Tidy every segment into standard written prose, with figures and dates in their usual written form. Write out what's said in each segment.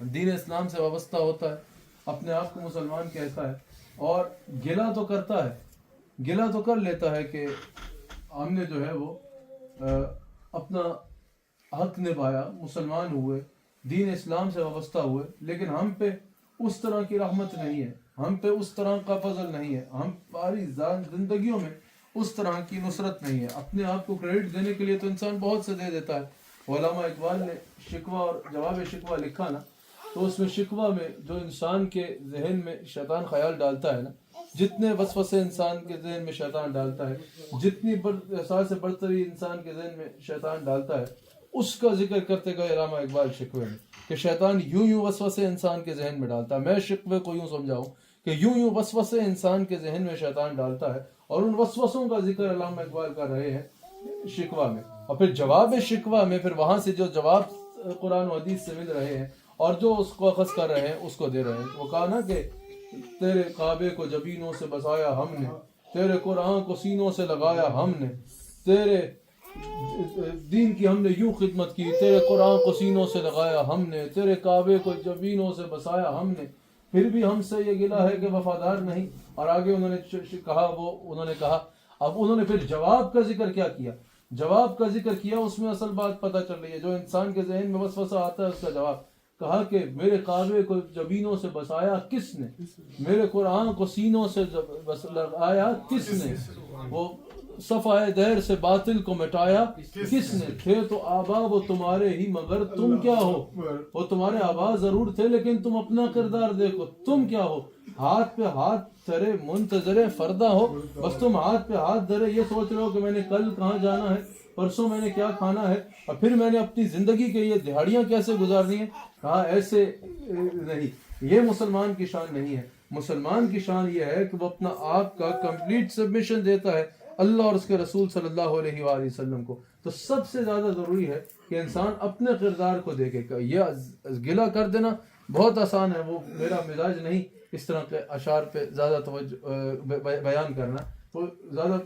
دین اسلام سے وابستہ ہوتا ہے، اپنے آپ کو مسلمان کہتا ہے اور گلہ تو کرتا ہے، گلہ تو کر لیتا ہے کہ ہم نے جو ہے وہ اپنا حق نبھایا، مسلمان ہوئے، دین اسلام سے وابستہ ہوئے، لیکن ہم پہ اس طرح کی رحمت نہیں ہے، ہم پہ اس طرح کا فضل نہیں ہے، ہم ہماری زندگیوں میں اس طرح کی نصرت نہیں ہے۔ اپنے آپ کو کریڈٹ دینے کے لیے تو انسان بہت سے دے دیتا ہے۔ علامہ اقبال نے شکوہ اور جواب شکوہ لکھا نا، تو اس میں شکوہ میں جو انسان کے ذہن میں شیطان خیال ڈالتا ہے نا، جتنے وسوسے انسان کے ذہن میں شیطان ڈالتا ہے، جتنی احساس برتری انسان کے ذہن میں شیطان ڈالتا ہے، اس کا ذکر کرتے گئے علامہ اقبال شکوے میں کہ شیطان یوں وسوسے انسان کے ذہن میں ڈالتا ہے۔ میں شکوے کو یوں سمجھاؤں کہ یوں وسوسے انسان کے ذہن میں شیطان ڈالتا ہے، اور ان وسوسوں کا ذکر علامہ اقبال کر رہے ہیں شکوہ میں۔ اور پھر جواب شکوہ میں پھر وہاں سے جو جواب قرآن و حدیث سے مل رہے ہیں اور جو اس کو اخذ کر رہے ہیں اس کو دے رہے ہیں۔ وہ کہا نا کہ تیرے کعبے کو جبینوں سے بسایا ہم نے، تیرے قرآن کو سینوں سے لگایا ہم نے، تیرے دین کی ہم نے یوں خدمت کی، تیرے قرآن کو سینوں سے لگایا ہم نے، تیرے کعبے کو جبینوں سے بسایا ہم نے، پھر بھی ہم سے یہ گلہ ہے کہ وفادار نہیں۔ اور آگے انہوں نے کہا اب انہوں نے پھر جواب کا ذکر کیا کیا، جواب کا ذکر کیا، اس میں اصل بات پتہ چل رہی ہے، جو انسان کے ذہن میں وسوسہ آتا ہے اس کا جواب۔ کہا کہ میرے کعبے کو جبینوں سے بسایا کس نے، میرے قرآن کو سینوں سے لگایا کس نے، وہ صفحہ دہر سے باطل کو مٹایا کس نے، تھے تو آبا وہ تمہارے ہی مگر تم کیا ہو، وہ تمہارے آبا ضرور تھے لیکن تم اپنا کردار دیکھو، تم کیا ہو، ہاتھ پہ ہاتھ دھرے منتظر فردہ ہو، بس تم ہاتھ پہ ہاتھ دھرے یہ سوچ رہے ہو کہ میں نے کل کہاں جانا ہے، پرسوں میں نے کیا کھانا ہے، اور پھر میں نے اپنی زندگی کے یہ دہاڑیاں کیسے گزارنی ہیں۔ کہا ایسے نہیں، یہ مسلمان کی شان نہیں ہے۔ مسلمان کی شان یہ ہے کہ وہ اپنا آپ کا کمپلیٹ سبمیشن دیتا ہے اللہ اور اس کے رسول صلی اللہ علیہ وآلہ وسلم کو۔ تو سب سے زیادہ ضروری ہے کہ انسان اپنے کردار کو دیکھے۔ یہ گلہ کر دینا بہت آسان ہے، وہ میرا مزاج نہیں اس طرح کے اشعار پہ زیادہ توجہ بیان کرنا۔ تو زیادہ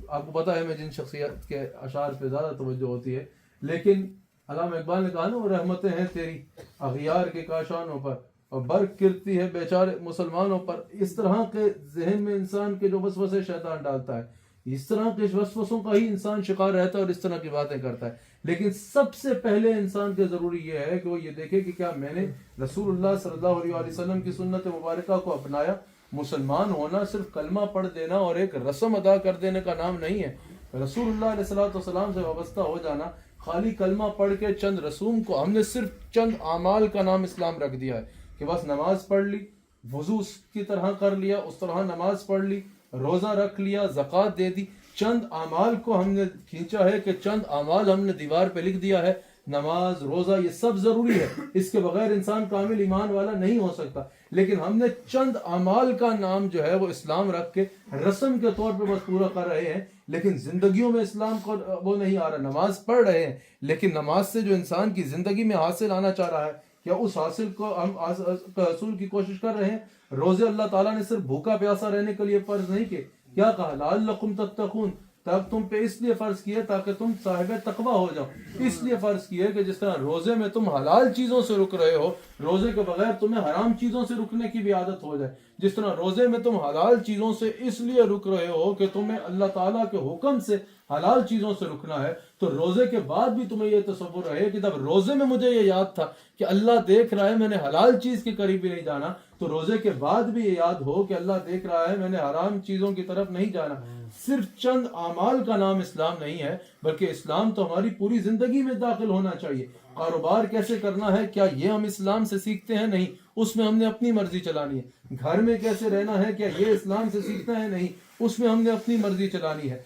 آپ کو پتہ ہے میں جن شخصیت کے اشعار پہ زیادہ توجہ ہوتی ہے، لیکن علامہ اقبال نے کہا نا وہ رحمتیں ہیں تیری اغیار کے کاشانوں پر اور برق کرتی ہے بیچارے مسلمانوں پر۔ اس طرح کے ذہن میں انسان کے جو وسوسے شیطان ڈالتا ہے، اس طرح کے وسوسوں کا ہی انسان شکار رہتا ہے اور اس طرح کی باتیں کرتا ہے۔ لیکن سب سے پہلے انسان کے ضروری یہ ہے کہ وہ یہ دیکھے کہ کیا میں نے رسول اللہ صلی اللہ علیہ وسلم کی سنت مبارکہ کو اپنایا۔ مسلمان ہونا صرف کلمہ پڑھ دینا اور ایک رسم ادا کر دینے کا نام نہیں ہے۔ رسول اللہ علیہ السلام سے وابستہ ہو جانا خالی کلمہ پڑھ کے چند رسوم کو، ہم نے صرف چند اعمال کا نام اسلام رکھ دیا ہے کہ بس نماز پڑھ لی، وضو کی طرح کر لیا، اس طرح نماز پڑھ لی، روزہ رکھ لیا، زکوٰۃ دے دی۔ چند اعمال کو ہم نے کھینچا ہے کہ چند اعمال ہم نے دیوار پہ لکھ دیا ہے، نماز، روزہ، یہ سب ضروری ہے، اس کے بغیر انسان کامل ایمان والا نہیں ہو سکتا۔ لیکن ہم نے چند اعمال کا نام جو ہے وہ اسلام رکھ کے رسم کے طور پہ بس پورا کر رہے ہیں، لیکن زندگیوں میں اسلام کو وہ نہیں آ رہا۔ نماز پڑھ رہے ہیں لیکن نماز سے جو انسان کی زندگی میں حاصل آنا چاہ رہا ہے، کیا اس حاصل کو ہم حصول کی کوشش کر رہے ہیں؟ روزے اللہ تعالیٰ نے صرف بھوکا پیاسا رہنے کے لیے فرض نہیں کیے، کیا کہا؟ لعلکم تتقون، تب تم پہ اس لیے فرض کیے تاکہ تم صاحب تقویٰ ہو جاؤ۔ اس لیے فرض کیے کہ جس طرح روزے میں تم حلال چیزوں سے رک رہے ہو، روزے کے بغیر تمہیں حرام چیزوں سے رکنے کی بھی عادت ہو جائے۔ جس طرح روزے میں تم حلال چیزوں سے اس لیے رک رہے ہو کہ تمہیں اللہ تعالیٰ کے حکم سے حلال چیزوں سے رکنا ہے، تو روزے کے بعد بھی تمہیں یہ تصور رہے کہ جب روزے میں مجھے یہ یاد تھا کہ اللہ دیکھ رہا ہے، میں نے حلال چیز کے قریب بھی نہیں جانا، تو روزے کے بعد بھی یہ یاد ہو کہ اللہ دیکھ رہا ہے، میں نے حرام چیزوں کی طرف نہیں جانا۔ صرف چند اعمال کا نام اسلام نہیں ہے، بلکہ اسلام تو ہماری پوری زندگی میں داخل ہونا چاہیے۔ کاروبار کیسے کرنا ہے، کیا یہ ہم اسلام سے سیکھتے ہیں؟ نہیں، اس میں ہم نے اپنی مرضی چلانی ہے۔ گھر میں کیسے رہنا ہے، کیا یہ اسلام سے سیکھنا ہے؟ نہیں، اس میں ہم نے اپنی مرضی چلانی ہے۔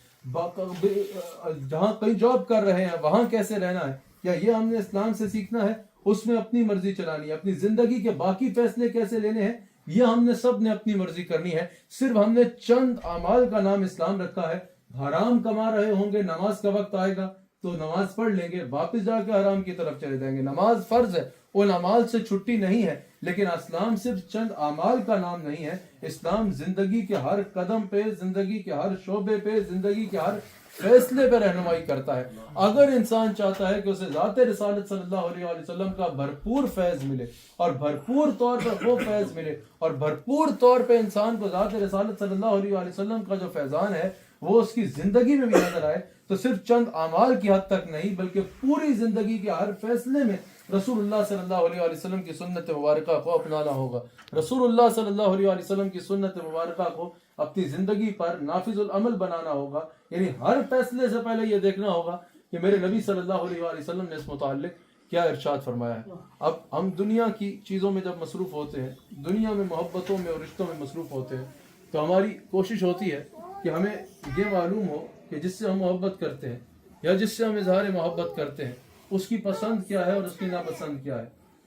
جہاں کہیں جاب کر رہے ہیں وہاں کیسے رہنا ہے، کیا یہ ہم نے اسلام سے سیکھنا ہے؟ اس میں اپنی مرضی چلانی ہے۔ اپنی زندگی کے باقی فیصلے کیسے لینے ہیں، یہ ہم نے سب نے اپنی مرضی کرنی ہے۔ صرف ہم نے چند اعمال کا نام اسلام رکھا ہے۔ حرام کما رہے ہوں گے، نماز کا وقت آئے گا تو نماز پڑھ لیں گے، واپس جا کے حرام کی طرف چلے جائیں گے۔ نماز فرض ہے، ان اعمال سے چھٹی نہیں ہے، لیکن اسلام صرف چند اعمال کا نام نہیں ہے۔ اسلام زندگی کے ہر قدم پہ، زندگی کے ہر شعبے پہ، زندگی کے ہر فیصلے پہ رہنمائی کرتا ہے. اگر انسان چاہتا ہے کہ اسے ذات رسالت صلی اللہ علیہ وآلہ وسلم کا بھرپور فیض ملے اور بھرپور طور پر وہ فیض ملے اور بھرپور طور پہ انسان کو ذات رسالت صلی اللہ علیہ وآلہ وسلم کا جو فیضان ہے وہ اس کی زندگی میں بھی نظر آئے، تو صرف چند اعمال کی حد تک نہیں بلکہ پوری زندگی کے ہر فیصلے میں رسول اللہ صلی اللہ علیہ وآلہ وسلم کی سنت مبارکہ کو اپنانا ہوگا. رسول اللہ صلی اللہ علیہ وآلہ وسلم کی سنت مبارکہ کو اپنی زندگی پر نافذ العمل بنانا ہوگا. یعنی ہر فیصلے سے پہلے یہ دیکھنا ہوگا کہ میرے نبی صلی اللہ علیہ وآلہ وسلم نے اس متعلق کیا ارشاد فرمایا ہے. اب ہم دنیا کی چیزوں میں جب مصروف ہوتے ہیں، دنیا میں محبتوں میں اور رشتوں میں مصروف ہوتے ہیں، تو ہماری کوشش ہوتی ہے کہ ہمیں یہ معلوم ہو کہ جس سے ہم محبت کرتے ہیں یا جس سے ہم اظہار محبت کرتے ہیں اس کی پسند کیا ہے اور اس کی ناپسند کیا ہے.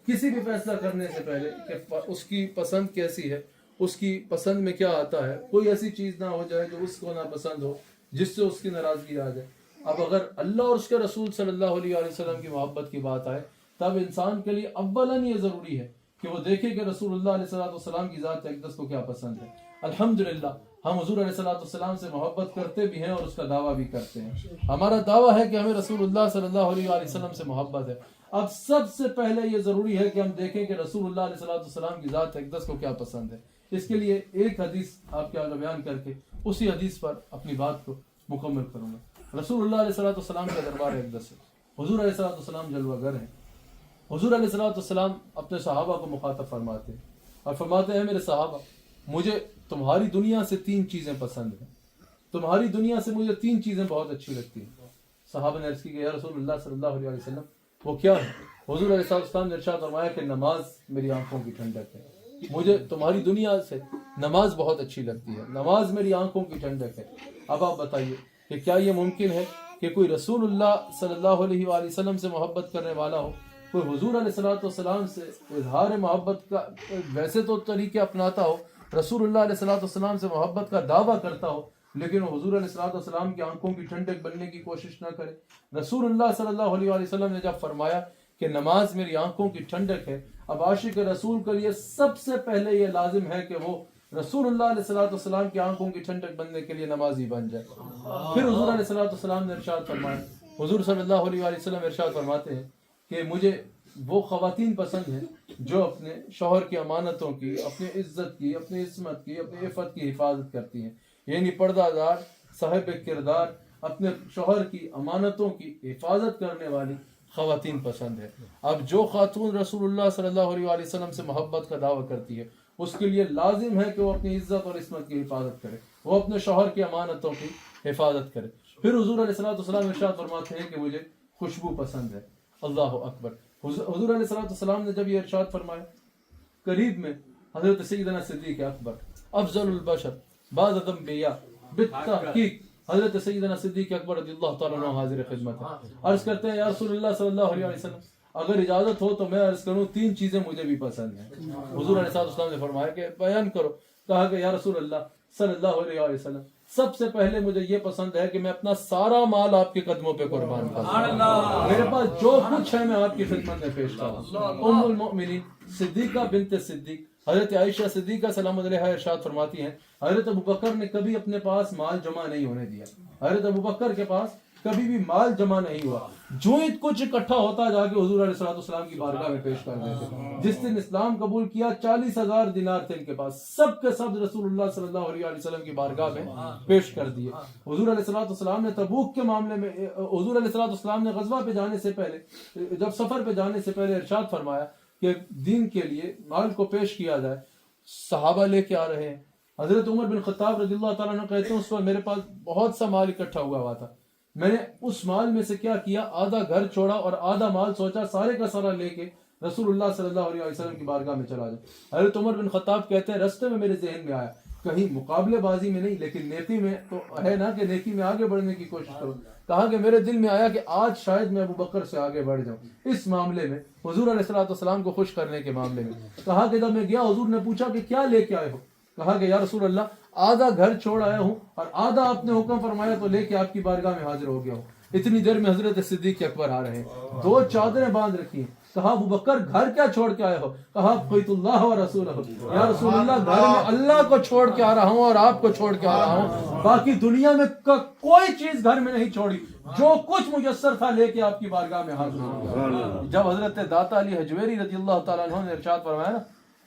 کسی بھی فیصلہ کرنے سے پہلے کہ اس کی پسند کیسی ہے، اس کی پسند میں کیا آتا ہے، کوئی ایسی چیز نہ ہو جائے جو اس کو ناپسند ہو جس سے اس کی ناراضگی آ جائے. اب اگر اللہ اور اس کے رسول صلی اللہ علیہ وآلہ وسلم کی محبت کی بات آئے تب انسان کے لیے اولاً یہ ضروری ہے کہ وہ دیکھے کہ رسول اللہ علیہ السلام کی ذات اقدس کو کیا پسند ہے. الحمدللہ ہم حضور علیہ السلام سے محبت کرتے بھی ہیں اور اس کا دعویٰ بھی کرتے ہیں. ہمارا دعویٰ ہے کہ ہمیں رسول اللہ صلی اللہ علیہ وآلہ وسلم سے محبت ہے. اب سب سے پہلے یہ ضروری ہے کہ ہم دیکھیں کہ رسول اللہ علیہ السلام کی ذات اقدس کو کیا پسند ہے. اس کے لیے ایک حدیث آپ کے آگے بیان کر کے اسی حدیث پر اپنی بات کو مکمل کروں گا. رسول اللہ علیہ السلام کا دربار اقدس ہے. حضور علیہ السلام جلوہ گر ہیں. حضور علیہ السلام اپنے صحابہ کو مخاطب فرماتے ہیں اور فرماتے ہیں میرے صحابہ، مجھے تمہاری دنیا سے 3 چیزیں پسند ہیں. تمہاری دنیا سے مجھے 3 چیزیں بہت اچھی لگتی ہیں. صحابہ نے عرض کی کہ یا رسول اللہ صلی اللہ علیہ وسلم وہ کیا ہے؟ حضور علیہ السلام نے ارشاد فرمایا کہ نماز میری آنکھوں کی ٹھنڈک ہے. مجھے تمہاری دنیا سے نماز بہت اچھی لگتی ہے، نماز میری آنکھوں کی ٹھنڈک ہے. اب آپ بتائیے کہ کیا یہ ممکن ہے کہ کوئی رسول اللہ صلی اللہ علیہ وآلہ وسلم سے محبت کرنے والا ہو، کوئی حضور علیہ السلام سے اظہار محبت کا ویسے تو طریقے اپناتا ہو، رسول اللہ علیہ السلام سے محبت کا دعویٰ کرتا ہو، لیکن وہ حضور علیہ السلام کی آنکھوں کی ٹھنڈک بننے کی کوشش نہ کرے؟ رسول اللہ صلی اللہ علیہ وآلہ وسلم نے جب فرمایا کہ نماز میری آنکھوں کی ٹھنڈک ہے، اب عاشق رسول کے لیے سب سے پہلے یہ لازم ہے کہ وہ رسول اللہ علیہ السلام کی آنکھوں کی ٹھنڈک بننے کے لیے نمازی بن جائے. پھر حضور علیہ السلام نے ارشاد فرمایا، حضور صلی اللہ علیہ وآلہ وسلم ارشاد فرماتے ہیں کہ مجھے وہ خواتین پسند ہیں جو اپنے شوہر کی امانتوں کی، اپنی عزت کی، اپنی عصمت کی، اپنی عفت کی حفاظت کرتی ہیں. یعنی پردہ دار، صاحب کردار، اپنے شوہر کی امانتوں کی حفاظت کرنے والی خواتین پسند ہے. اب جو خاتون رسول اللہ صلی اللہ علیہ وآلہ وسلم سے محبت کا دعویٰ کرتی ہے اس کے لیے لازم ہے کہ وہ اپنی عزت اور عصمت کی حفاظت کرے، وہ اپنے شوہر کی امانتوں کی حفاظت کرے. پھر حضور علیہ السلام ارشاد فرماتے ہیں کہ مجھے خوشبو پسند ہے. اللہ اکبر. حضور علیہ السلام نے جب یہ ارشاد فرمایا، قریب میں حضرت سیدنا صدیق اکبر افضل البشر بعد الانبیاء بالتحقیق حضرت سیدنا صدیق اکبر رضی اللہ تعالیٰ عنہ حاضر خدمت ہے. عرض کرتے ہیں یا رسول اللہ صلی اللہ علیہ وسلم اگر اجازت ہو تو میں عرض کروں 3 چیزیں مجھے بھی پسند ہیں. حضور علیہ السلام نے فرمایا کہ بیان کرو. کہا کہ یا رسول اللہ صلی اللہ علیہ وسلم سب سے پہلے مجھے یہ پسند ہے کہ میں اپنا سارا مال آپ کے قدموں پہ قربان کروں، میرے پاس جو کچھ ہے میں آپ کی خدمت میں پیش کروں. ام المؤمنین صدیقہ بنت صدیق حضرت عائشہ صدیقہ سلام علیہا ارشاد فرماتی ہیں حضرت ابوبکر نے کبھی اپنے پاس مال جمع نہیں ہونے دیا. حضرت ابوبکر کے پاس کبھی بھی مال جمع نہیں ہوا، جو کچھ اکٹھا ہوتا جا کے حضور علیہ السلام کی بارگاہ میں پیش کر دیتے. جس دن اسلام قبول کیا 40,000 دینار تھے ان کے پاس، سب کے سب رسول اللہ صلی اللہ علیہ وسلم کی بارگاہ میں پیش کر دیے. حضور علیہ السلام نے تبوک کے معاملے میں، حضور علیہ السلام نے غزوہ پہ جانے سے پہلے، جب سفر پہ جانے سے پہلے ارشاد فرمایا کہ دین کے لیے مال کو پیش کیا جائے. صحابہ لے کے آ رہے ہیں. حضرت عمر بن خطاب رضی اللہ تعالیٰ عنہ کہتے ہیں اس وقت میرے پاس بہت سا مال اکٹھا ہوا تھا، میں نے اس مال میں سے کیا کیا، آدھا گھر چھوڑا اور آدھا مال سوچا سارے کا سارا لے کے رسول اللہ صلی اللہ علیہ وسلم کی بارگاہ میں چلا جاؤں. حضرت عمر بن خطاب کہتے ہیں رستے میں میرے ذہن میں آیا، کہیں مقابلے بازی میں نہیں لیکن نیکی میں تو ہے نا کہ نیکی میں آگے بڑھنے کی کوشش کروں. کہا کہ میرے دل میں آیا کہ آج شاید میں ابوبکر سے آگے بڑھ جاؤں اس معاملے میں، حضور علیہ السلام کو خوش کرنے کے معاملے میں. کہا کہ جب میں گیا حضور نے پوچھا کہ کیا لے کے آئے ہو؟ کہا کہ یا رسول اللہ آدھا گھر چھوڑ آیا ہوں اور آدھا آپ نے حکم فرمایا تو لے کے آپ کی بارگاہ میں حاضر ہو گیا ہوں. اتنی دیر میں حضرت صدیق اکبر آ رہے ہیں، 2 چادریں باندھ رکھی ہیں، کہا ابو بکر گھر کیا چھوڑ کے آئے ہو؟ کہا بیت اللہ و رسولہ، یا رسول اللہ گھر میں اللہ کو چھوڑ کے آ رہا ہوں اور آپ کو چھوڑ کے آ رہا ہوں، باقی دنیا میں کوئی چیز گھر میں نہیں چھوڑی، جو کچھ میسر تھا لے کے آپ کی بارگاہ میں حاضر ہو گیا۔ جب حضرت داتا علی حجویری رضی اللہ تعالیٰ عنہ نے ارشاد فرمایا نا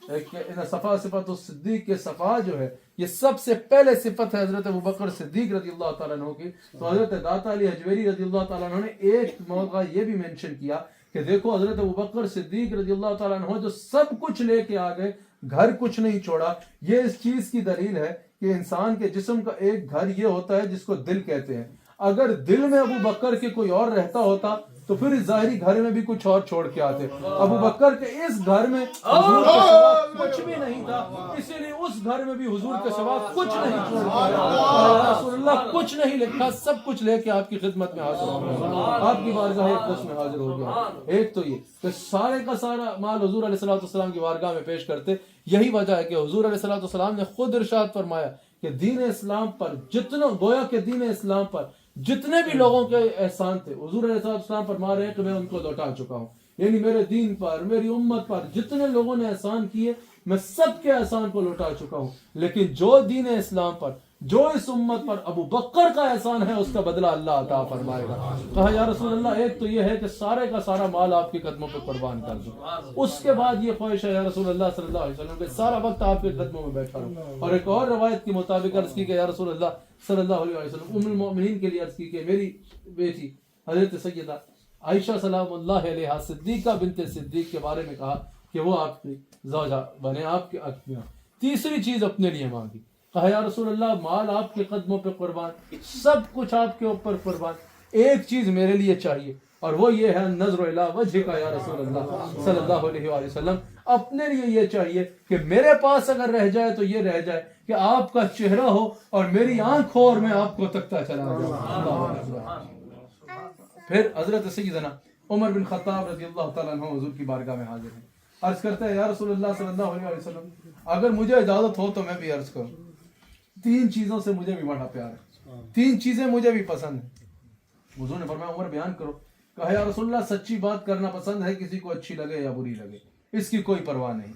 کہ صفا صفت الصدیق کے صفا جو ہے یہ سب سے پہلے صفت ہے حضرت ابوبکر صدیق رضی اللہ تعالیٰ عنہ کی، تو حضرت داتا علی حجویری رضی اللہ تعالیٰ عنہ نے ایک موقع یہ بھی مینشن کیا کہ دیکھو حضرت ابوبکر صدیق رضی اللہ تعالیٰ عنہ جو سب کچھ لے کے آ گئے، گھر کچھ نہیں چھوڑا۔ یہ اس چیز کی دلیل ہے کہ انسان کے جسم کا ایک گھر یہ ہوتا ہے جس کو دل کہتے ہیں، اگر دل میں ابو بکر کے کوئی اور رہتا ہوتا تو پھر اس ظاہری گھر میں بھی کچھ اور چھوڑ کے آتے۔ ابو بکر کے اس گھر میں حضور کے سوا کچھ بھی نہیں تھا، اسی لیے اس گھر میں بھی حضور کے سوا کچھ نہیں چھوڑ کے آیا۔ رسول اللہ کچھ نہیں لکھا، سب کچھ لے کے آپ کی خدمت میں حاضر ہو گیا، آپ کی بارگاہ اقدس میں حاضر ہو گیا۔ ایک تو یہ کہ سارے کا سارا مال حضور علیہ الصلوۃ والسلام کی بارگاہ میں پیش کرتے۔ یہی وجہ ہے کہ حضور علیہ الصلوۃ والسلام نے خود ارشاد فرمایا کہ دین اسلام پر جتنا گویا کہ دین اسلام پر جتنے بھی لوگوں کے احسان تھے حضور علیہ السلام فرما رہے ہیں کہ میں ان کو لوٹا چکا ہوں، یعنی میرے دین پر، میری امت پر جتنے لوگوں نے احسان کیے میں سب کے احسان کو لوٹا چکا ہوں، لیکن جو دین اسلام پر، جو اس امت پر ابو بکر کا احسان ہے اس کا بدلہ اللہ عطا فرمائے گا۔ کہا یا رسول اللہ ایک تو یہ ہے کہ سارے کا سارا مال آپ کے قدموں پہ قربان کر دوں، اس کے بعد یہ خواہش ہے یا رسول اللہ صلی اللہ علیہ وسلم کہ سارا وقت آپ کے قدموں میں بیٹھا رہوں۔ اور ایک اور روایت کے مطابق عرض کی کہ یا رسول اللہ صلی اللہ علیہ وسلم ام المؤمنین کے لیے عرض کی کہ میری بیٹی حضرت سیدہ عائشہ سلام اللہ علیہا صدیقہ بنت صدیق کے بارے میں کہا کہ وہ آپ کی زوجہ بنے، آپ کے حق میں۔ تیسری چیز اپنے لیے مانگی، کہا یا رسول اللہ مال آپ کے قدموں پہ قربان، سب کچھ آپ کے اوپر قربان، ایک چیز میرے لیے چاہیے اور وہ یہ ہے نظر الی وجہ کا یا رسول اللہ صلی اللہ علیہ وآلہ وسلم، اپنے لیے یہ چاہیے کہ میرے پاس اگر رہ جائے تو یہ رہ جائے کہ آپ کا چہرہ ہو اور میری آنکھ ہو اور میں آپ کو تکتا چلا جاؤں۔ پھر حضرت سیدنا عمر بن خطاب رضی اللہ تعالیٰ عنہ حضور کی بارگاہ میں حاضر ہیں، عرض کرتے ہیں یا رسول اللہ صلی اللہ علیہ وسلم اگر مجھے اجازت ہو تو میں بھی عرض کروں، تین چیزوں سے مجھے بھی بڑا پیار ہے، تین چیزیں مجھے بھی پسند ہیں۔ حضور نے فرمایا عمر بیان کرو۔ کہا یا رسول اللہ سچی بات کرنا پسند ہے، کسی کو اچھی لگے یا بری لگے اس کی کوئی پرواہ نہیں۔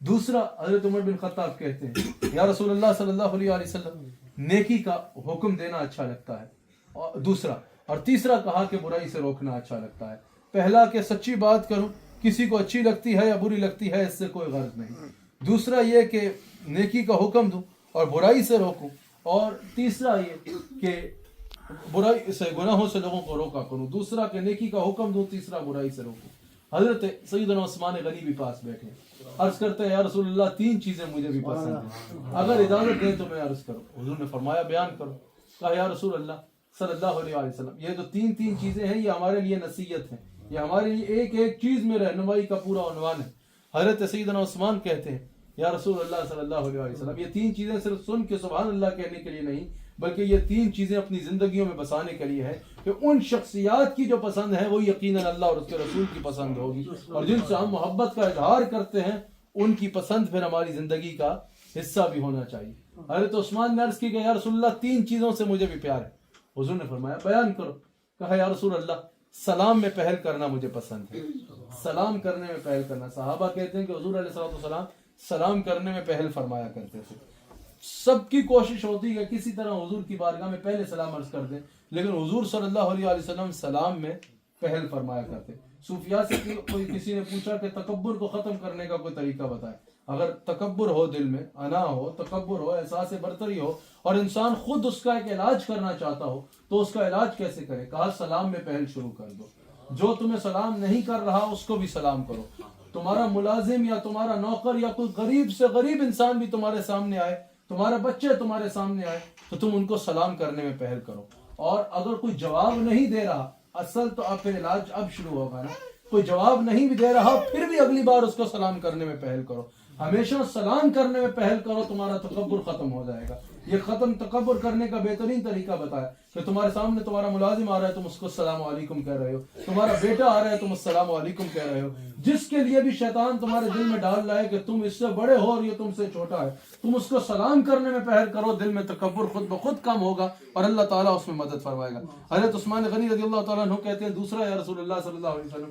دوسرا حضرت عمر بن خطاب کہتے ہیں یا رسول اللہ صلی اللہ علیہ وسلم نیکی کا حکم دینا اچھا لگتا ہے، اور دوسرا اور تیسرا کہا کہ برائی سے روکنا اچھا لگتا ہے۔ پہلا کہ سچی بات کروں، کسی کو اچھی لگتی ہے یا بری لگتی ہے اس سے کوئی غرض نہیں، دوسرا یہ کہ نیکی کا حکم دوں اور برائی سے روکوں، اور تیسرا یہ کہ برائی سے گناہوں سے لوگوں کو روکا کروں، دوسرا کہ نیکی کا حکم دوں، تیسرا برائی سے روکوں۔ حضرت سیدنا عثمان غنی بھی پاس بیٹھے، عرض کرتے ہیں یا رسول اللہ تین چیزیں مجھے بھی پسند ہیں، اگر اجازت دیں تو میں عرض کروں۔ حضور نے فرمایا بیان کرو۔ کہا یا رسول اللہ صلی اللہ علیہ وسلم یہ جو تین چیزیں ہیں یہ ہمارے لیے نصیحت ہیں، یہ ہمارے لیے ایک ایک چیز میں رہنمائی کا پورا عنوان ہے۔ حضرت سیدنا عثمان کہتے ہیں یا رسول اللہ صلی اللہ علیہ وسلم یہ تین چیزیں صرف سن کے سبحان اللہ کہنے کے لیے نہیں، بلکہ یہ تین چیزیں اپنی زندگیوں میں بسانے کے لیے ہے کہ ان شخصیات کی جو پسند ہے وہ یقیناً اللہ اور اس کے رسول کی پسند ہوگی، اور جن سے ہم محبت کا اظہار کرتے ہیں ان کی پسند پھر ہماری زندگی کا حصہ بھی ہونا چاہیے۔ حضرت عثمان نے عرض کی کہ یا رسول اللہ تین چیزوں سے مجھے بھی پیار ہے۔ حضور نے فرمایا بیان کرو۔ کہا یا رسول اللہ سلام میں پہل کرنا مجھے پسند ہے، سلام کرنے میں پہل کرنا۔ صحابہ کہتے ہیں کہ حضور علیہ السلام سلام کرنے میں پہل فرمایا کرتے تھے، سب کی کوشش ہوتی ہے کہ کسی طرح حضور کی بارگاہ میں پہلے سلام عرض کر دیں، لیکن حضور صلی اللہ علیہ وسلم سلام میں پہل فرمایا کرتے۔ صوفیاء سے کوئی کسی نے پوچھا کہ تکبر کو ختم کرنے کا کوئی طریقہ بتائے، اگر تکبر ہو، دل میں انا ہو، تکبر ہو، احساس برتری ہو اور انسان خود اس کا ایک علاج کرنا چاہتا ہو تو اس کا علاج کیسے کرے؟ کہا سلام میں پہل شروع کر دو، جو تمہیں سلام نہیں کر رہا اس کو بھی سلام کرو، تمہارا ملازم یا تمہارا نوکر یا کوئی غریب سے غریب انسان بھی تمہارے سامنے آئے، تمہارا بچے تمہارے سامنے آئے تو تم ان کو سلام کرنے میں پہل کرو، اور اگر کوئی جواب نہیں دے رہا، اصل تو آپ پھر علاج اب شروع ہوگا نا، کوئی جواب نہیں بھی دے رہا پھر بھی اگلی بار اس کو سلام کرنے میں پہل کرو، ہمیشہ سلام کرنے میں پہل کرو، تمہارا تکبر ختم ہو جائے گا۔ یہ تکبر کرنے کا بہترین طریقہ بتایا کہ تمہارے سامنے تمہارا ملازم آ رہا ہے تم اس کو السلام علیکم کہہ رہے ہو، تمہارا بیٹا آ رہا ہے تم السلام علیکم کہہ رہے ہو، جس کے لیے بھی شیطان تمہارے دل میں ڈال رہا ہے کہ تم اس سے بڑے ہو اور یہ تم سے چھوٹا ہے، تم اس کو سلام کرنے میں پہل کرو، دل میں تکبر خود بخود کم ہوگا اور اللہ تعالیٰ اس میں مدد فرمائے گا۔ حضرت عثمان غنی رضی اللہ تعالیٰ عنہ کہتے ہیں دوسرا یا رسول اللہ صلی اللہ علیہ وسلم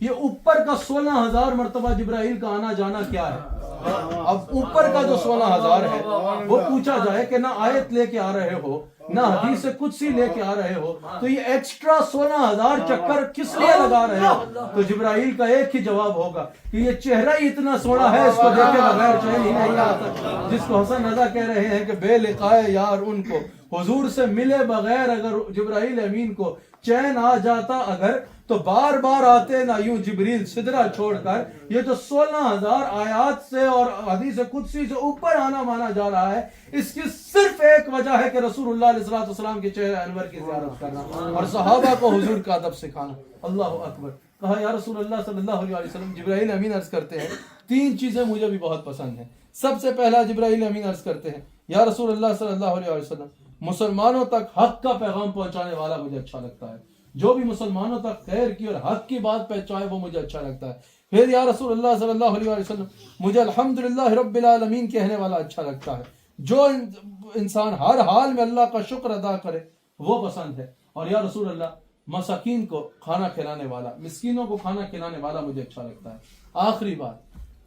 یہ اوپر کا 16,000 مرتبہ جبرائیل کا آنا جانا کیا ہے؟ اب اوپر کا جو 16,000 ہے وہ پوچھا جائے کہ نہ آیت لے کے آ رہے ہو نہ حدیث قدسی لے کے آ رہے ہو، تو یہ ایکسٹرا 16,000 چکر کس لیے لگا رہے ہو؟ تو جبرائیل کا ایک ہی جواب ہوگا کہ یہ چہرہ ہی اتنا سونا ہے، اس کو دیکھے بغیر چین ہی نہیں آتا، جس کو حسن رضا کہہ رہے ہیں کہ بے لقائے یار ان کو، حضور سے ملے بغیر اگر جبرائیل امین کو چین آ جاتا اگر، تو بار بار آتے نہ یوں جبریل سدرہ چھوڑ کر۔ یہ جو 16,000 آیات سے اور حدیث قدسی سے اوپر آنا مانا جا رہا ہے، اس کی صرف ایک وجہ ہے کہ رسول اللہ علیہ السلام کے چہرے انور کی زیارت کرنا اور صحابہ کو حضور کا ادب سکھانا۔ اللہ اکبر۔ کہا یا رسول اللہ صلی اللہ علیہ وسلم، جبرائیل امین عرض کرتے ہیں 3 چیزیں مجھے بھی بہت پسند ہیں۔ سب سے پہلا جبرائیل امین عرض کرتے ہیں یا رسول اللہ صلی اللہ علیہ وسلم، مسلمانوں تک حق کا پیغام پہنچانے والا مجھے اچھا لگتا ہے، جو بھی مسلمانوں تک خیر کی اور حق کی بات پہنچائے وہ مجھے اچھا لگتا ہے۔ پھر یا رسول اللہ صلی اللہ علیہ وسلم، مجھے الحمدللہ رب العالمین کہنے والا اچھا لگتا ہے، جو انسان ہر حال میں اللہ کا شکر ادا کرے وہ پسند ہے۔ اور یا رسول اللہ، مساکین کو کھانا کھلانے والا، مسکینوں کو کھانا کھلانے والا مجھے اچھا لگتا ہے۔ آخری بات،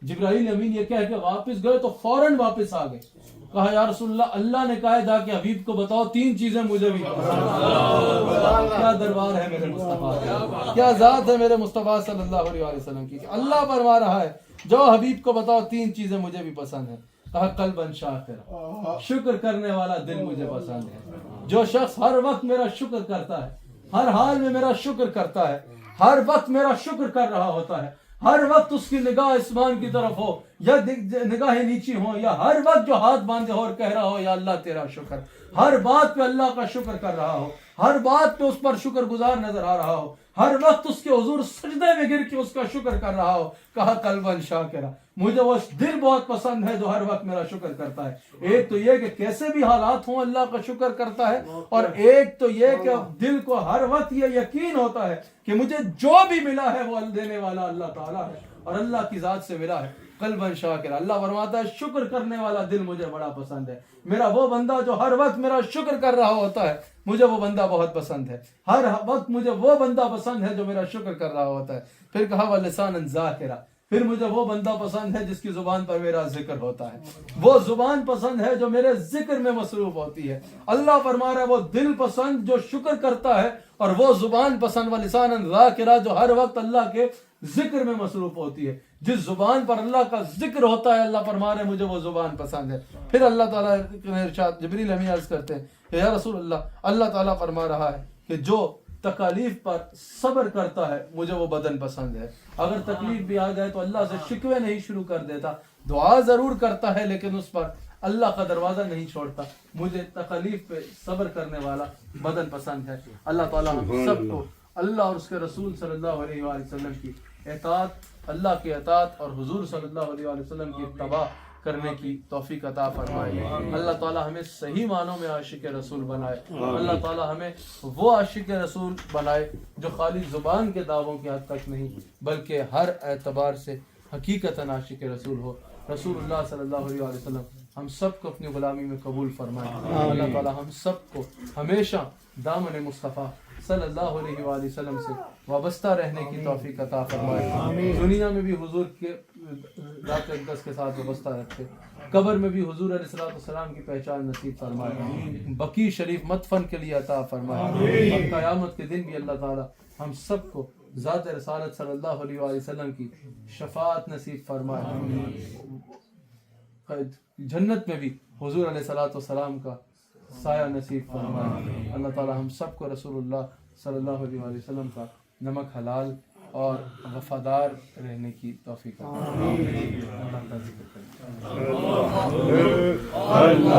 جبرائیل امین یہ کہہ کے واپس گئے تو فوراً واپس آ گئے۔ کہا یا رسول اللہ، اللہ نے کہا جا کے حبیب کو بتاؤ 3 چیزیں مجھے بھی پسند۔ کیا دربار ہے میرے مصطفیٰ کا، کیا ذات ہے میرے مصطفیٰ صلی اللہ علیہ وسلم کی، اللہ فرما رہا ہے جو حبیب کو بتاؤ 3 چیزیں مجھے بھی پسند ہیں۔ کہا قلباً شاکرا، شکر کرنے والا دل مجھے پسند ہے۔ جو شخص ہر وقت میرا شکر کرتا ہے، ہر حال میں میرا شکر کرتا ہے، ہر وقت میرا شکر کر رہا ہوتا ہے، ہر وقت اس کی نگاہ آسمان کی طرف ہو یا نگاہیں نیچی ہو، یا ہر وقت جو ہاتھ باندھے ہو اور کہہ رہا ہو یا اللہ تیرا شکر، ہر بات پہ اللہ کا شکر کر رہا ہو، ہر بات پہ اس پر شکر گزار نظر آ رہا ہو، ہر وقت اس کے حضور سجدے میں گر کے اس کا شکر کر رہا ہو۔ کہا قلباً شاکرا، مجھے وہ دل بہت پسند ہے جو ہر وقت میرا شکر کرتا ہے۔ ایک تو یہ کہ کیسے بھی حالات ہوں اللہ کا شکر کرتا ہے، اور ایک تو یہ کہ دل کو ہر وقت یہ یقین ہوتا ہے کہ مجھے جو بھی ملا ہے وہ دینے والا اللہ تعالیٰ ہے اور اللہ کی ذات سے ملا ہے۔ قلباً شاکرا، اللہ فرماتا ہے شکر کرنے والا دل مجھے بڑا پسند ہے۔ میرا وہ بندہ جو ہر وقت میرا شکر کر رہا ہوتا ہے، مجھے وہ بندہ بہت پسند ہے۔ ہر وقت مجھے وہ بندہ پسند ہے جو میرا شکر کر رہا ہوتا ہے۔ پھر کہا وَلِسَانًا ذَاکِرًا، پھر مجھے وہ بندہ پسند ہے جس کی زبان پر میرا ذکر ہوتا ہے، وہ زبان پسند ہے جو میرے ذکر میں مصروف ہوتی ہے۔ اللہ فرما رہا ہے وہ دل پسند جو شکر کرتا ہے، اور وہ زبان پسند وَلِسَانًا ذَاکِرًا جو ہر وقت اللہ کے ذکر میں مصروف ہوتی ہے۔ جس زبان پر اللہ کا ذکر ہوتا ہے، اللہ فرما رہے ہیں مجھے وہ زبان پسند ہے۔ پھر اللہ تعالیٰ نے ارشاد، جبریل امین عرض کرتے ہیں کہ یا رسول اللہ تعالیٰ فرما رہا ہے کہ جو تکالیف پر صبر کرتا ہے مجھے وہ بدن پسند ہے۔ اگر تکلیف بھی آ جائے تو اللہ سے شکوے نہیں شروع کر دیتا، دعا ضرور کرتا ہے لیکن اس پر اللہ کا دروازہ نہیں چھوڑتا۔ مجھے تکالیف پہ صبر کرنے والا بدن پسند ہے۔ اللہ تعالیٰ ہم سب کو اللہ اور اس کے رسول صلی اللہ علیہ وآلہ وسلم کی اطاعت، اللہ کی اطاعت اور حضور صلی اللہ علیہ وآلہ وسلم کی اتباع کرنے کی توفیق عطا فرمائے۔ اللہ تعالیٰ ہمیں صحیح معنوں میں عاشق رسول بنائے۔ اللہ تعالیٰ ہمیں وہ عاشق رسول بنائے جو خالی زبان کے دعووں کی حد تک نہیں بلکہ ہر اعتبار سے حقیقتاً عاشق رسول ہو۔ رسول اللہ صلی اللہ علیہ وآلہ وسلم ہم سب کو اپنی غلامی میں قبول فرمائے۔ اللہ تعالیٰ ہم سب کو ہمیشہ دامن مصطفیٰ صلی اللہ علیہ وآلہ وسلم سے وابستہ رہنے کی توفیق عطا فرمائے۔ دنیا میں بھی حضور کے ذات اقدس کے ساتھ وابستہ رکھے، قبر میں بھی حضور علیہ السلام کی پہچان نصیب فرمائے، بقی شریف مدفن کے لیے عطا فرمائے، اور قیامت کے دن بھی اللہ تعالیٰ ہم سب کو ذات رسالت صلی اللہ علیہ وآلہ وسلم کی شفاعت نصیب فرمائے، جنت میں بھی حضور علیہ السلام کا سایہ نصیب فرمائے۔ اللہ تعالیٰ ہم سب کو رسول اللہ صلی اللہ علیہ وآلہ وسلم کا نمک حلال اور وفادار رہنے کی توفیق عطا فرمائے۔ اللہ کا ذکر کریں۔ Allah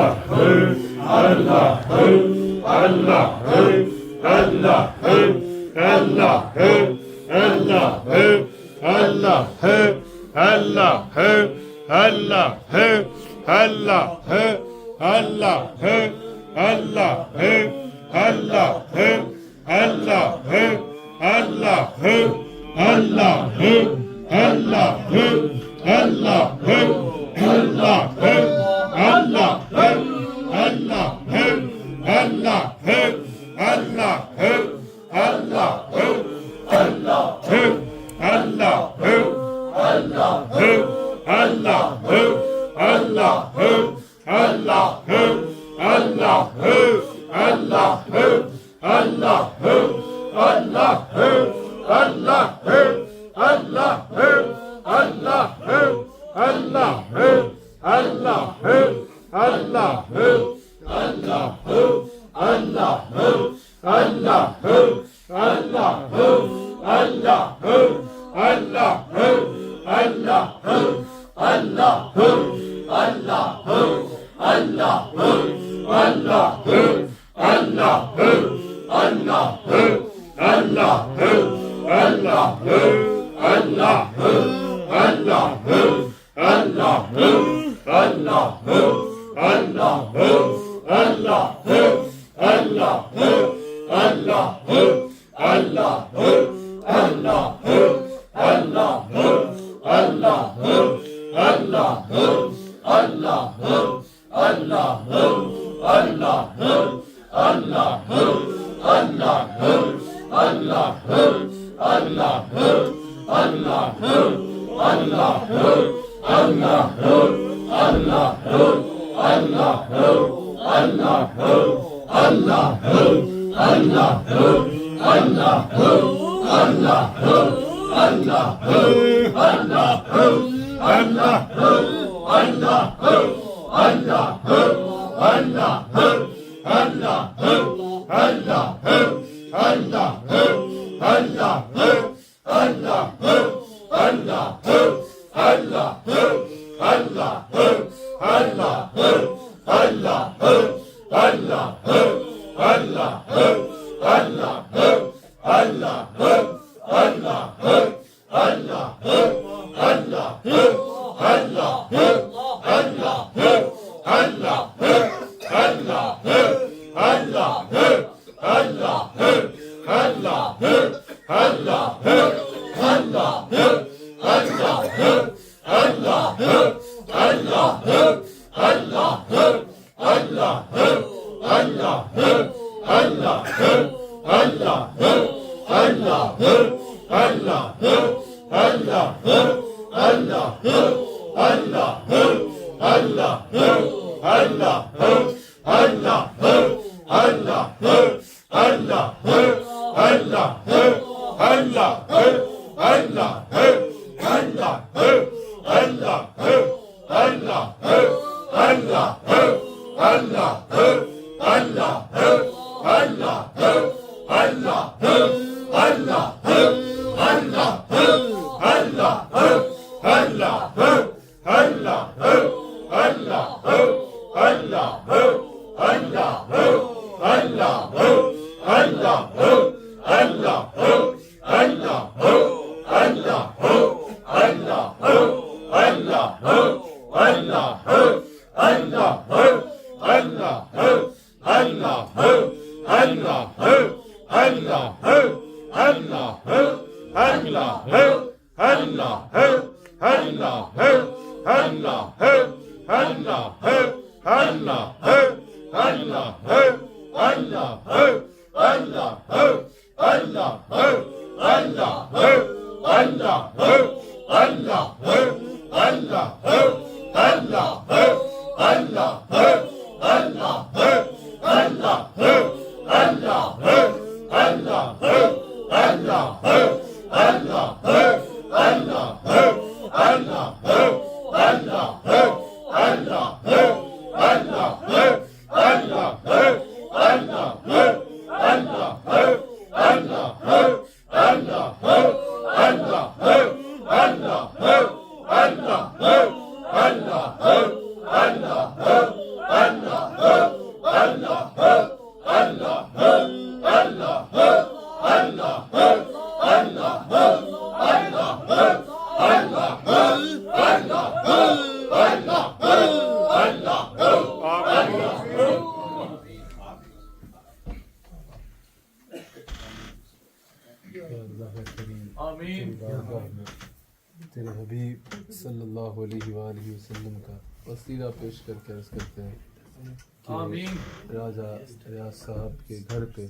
تیرے حبیب صلی اللہ علیہ وآلہ وسلم کا وسیلہ پیش کر کے عرض کرتے ہیں کہ راجہ ریاض صاحب کے گھر پہ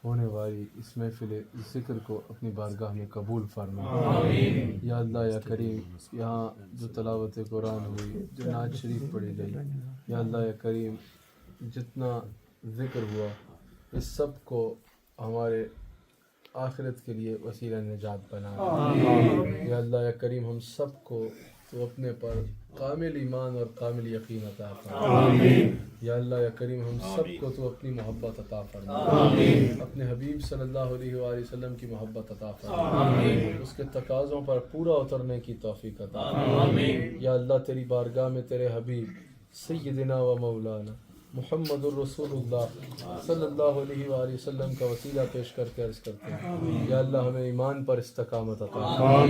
ہونے والی اس محفل ذکر کو اپنی بارگاہ میں قبول فرما. یا اللہ یا کریم یہاں جو تلاوت قرآن ہوئی، جو نعت شریف پڑھی گئی، یا اللہ یا کریم جتنا ذکر ہوا اس سب کو ہمارے آخرت کے لیے وسیلہ نجات بنا. یا اللہ یا کریم ہم سب کو تو اپنے پر کامل ایمان اور کامل یقین عطا فرما. یا اللہ یا کریم ہم سب کو تو اپنی محبت عطا فرما. اپنے حبیب صلی اللہ علیہ وآلہ وسلم کی محبت عطا فرما. اس کے تقاضوں پر پورا اترنے کی توفیق عطا فرما. یا اللہ تیری بارگاہ میں تیرے حبیب سیدنا و مولانا محمد الرسول اللہ صلی اللہ علیہ وآلہ وسلم کا وسیلہ پیش کر کے عرض کرتے ہیں یا اللہ ہمیں ایمان پر استقامت عطا فرما.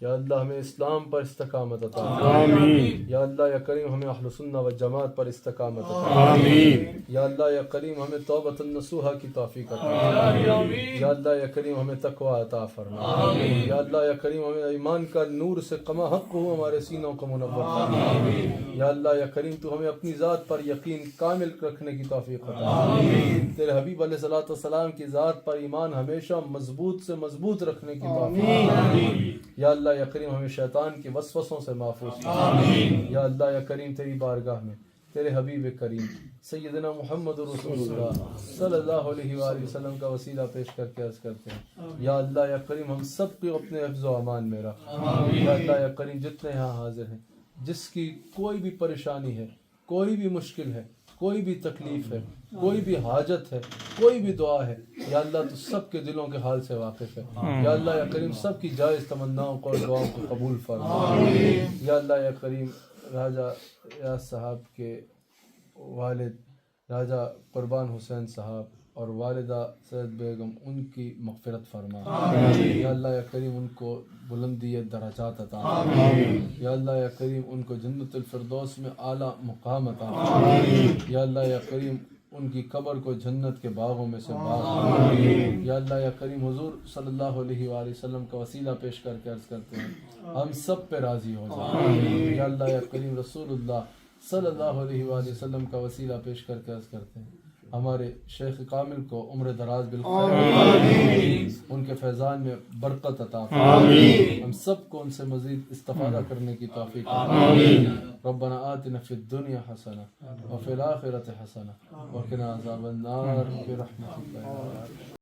یا اللہ ہمیں اسلام پر استقامت عطا فرما. یا اللہ یا کریم ہمیں اہل سنہ و جماعت پر استقامت عطا فرما. یا اللہ یا کریم ہمیں توبۃ النصوحہ کی توفیق عطا فرما. یا اللہ یا کریم ہمیں تقوی عطا فرما. یا اللہ یا کریم ہمیں ایمان کا نور سے کما حق ہو ہمارے سینوں کو منور فرما. یا اللہ یا کریم تو ہمیں اپنی ذات پر یقین کامل رکھنے کی توفیق عطا. تیرے حبیب علیہ الصلوۃ والسلام کی ذات پر ایمان ہمیشہ مضبوط سے مضبوط رکھنے کی توفیق. یا اللہ یا کریم ہمیں شیطان کے وسوسوں سے محفوظ فرما. یا اللہ یا کریم تیری بارگاہ میں تیرے حبیب کریم سیدنا محمد رسول اللہ صلی اللہ علیہ وآلہ وسلم کا وسیلہ پیش کر کے عرض کرتے ہیں یا اللہ یا کریم ہم سب کو اپنے حفظ و امان میں رکھ. یا اللہ یا کریم جتنے یہاں حاضر ہیں جس کی کوئی بھی پریشانی ہے، کوئی بھی مشکل ہے، کوئی بھی تکلیف ہے، کوئی بھی حاجت ہے، کوئی بھی دعا ہے، یا اللہ تو سب کے دلوں کے حال سے واقف ہے. یا اللہ یا کریم سب کی جائز تمناؤں کو اور دعاؤں کو قبول فرما. یا اللہ یا کریم راجہ ریاض صاحب کے والد راجہ قربان حسین صاحب اور والدہ سید بیگم ان کی مغفرت فرما. یا اللہ یا کریم ان کو بلندی درجات عطا فرما. یا اللہ یا کریم ان کو جنت الفردوس میں اعلیٰ مقام عطا فرما. یا اللہ یا کریم ان کی قبر کو جنت کے باغوں میں سے باغ فرما. یا اللہ یا کریم حضور صلی اللہ علیہ وآلہ وسلم کا وسیلہ پیش کر کے عرض کرتے ہیں ہم سب پہ راضی ہو جائے. یا اللہ یا کریم رسول اللہ صلی اللہ علیہ وآلہ وسلم کا وسیلہ پیش کر کے عرض کرتے ہیں ہمارے شیخ کامل کو عمر دراز بالخیر، ان کے فیضان میں برکت عطا فرما. ہم سب کو ان سے مزید استفادہ کرنے کی توفیق عطا. ربنا آتنا فی الدنیا حسنہ وفی الآخرۃ حسنہ وقنا عذاب النار برحمتک.